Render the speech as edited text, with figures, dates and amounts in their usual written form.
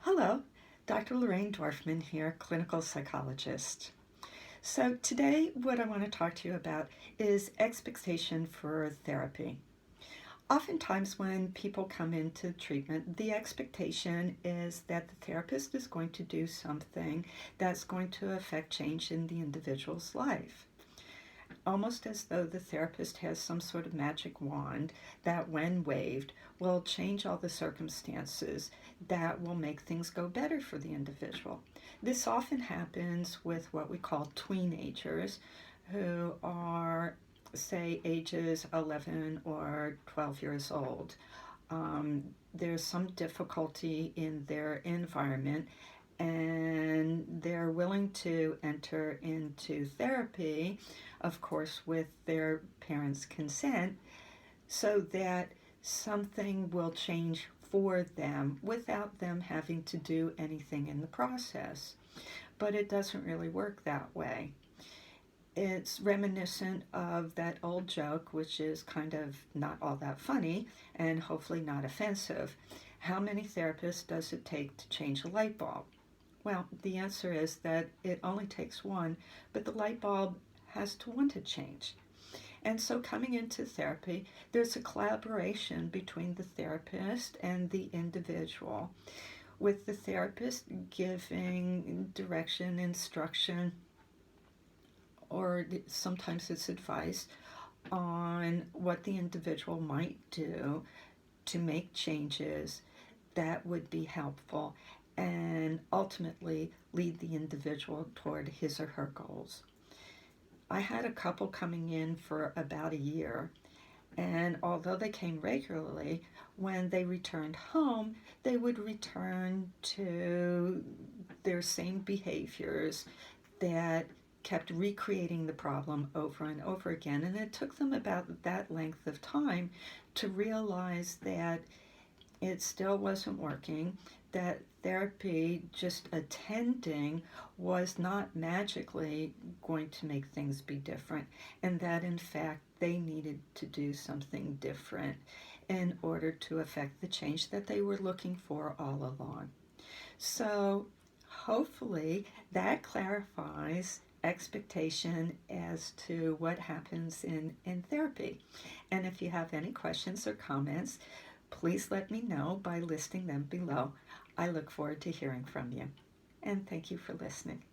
Hello, Dr. Lorraine Dorfman here, clinical psychologist. So, today, what I want to talk to you about is expectation for therapy. Oftentimes, when people come into treatment, the expectation is that the therapist is going to do something that's going to affect change in the individual's life, almost as though the therapist has some sort of magic wand that, when waved, will change all the circumstances that will make things go better for the individual. This often happens with what we call tweenagers who are, say, ages 11 or 12 years old. There's some difficulty in their environment, and they're willing to enter into therapy, of course, with their parents' consent, so that something will change for them without them having to do anything in the process. But it doesn't really work that way. It's reminiscent of that old joke, which is kind of not all that funny and hopefully not offensive. How many therapists does it take to change a light bulb? Well, the answer is that it only takes one, but the light bulb has to want to change. And so, coming into therapy, there's a collaboration between the therapist and the individual, with the therapist giving direction, instruction, or sometimes it's advice on what the individual might do to make changes that would be helpful and ultimately lead the individual toward his or her goals. I had a couple coming in for about a year, and although they came regularly, when they returned home, they would return to their same behaviors that kept recreating the problem over and over again. And it took them about that length of time to realize that it still wasn't working, that therapy, just attending, was not magically going to make things be different, and that in fact they needed to do something different in order to affect the change that they were looking for all along. So hopefully that clarifies expectation as to what happens in therapy. And if you have any questions or comments, please let me know by listing them below. I look forward to hearing from you. And thank you for listening.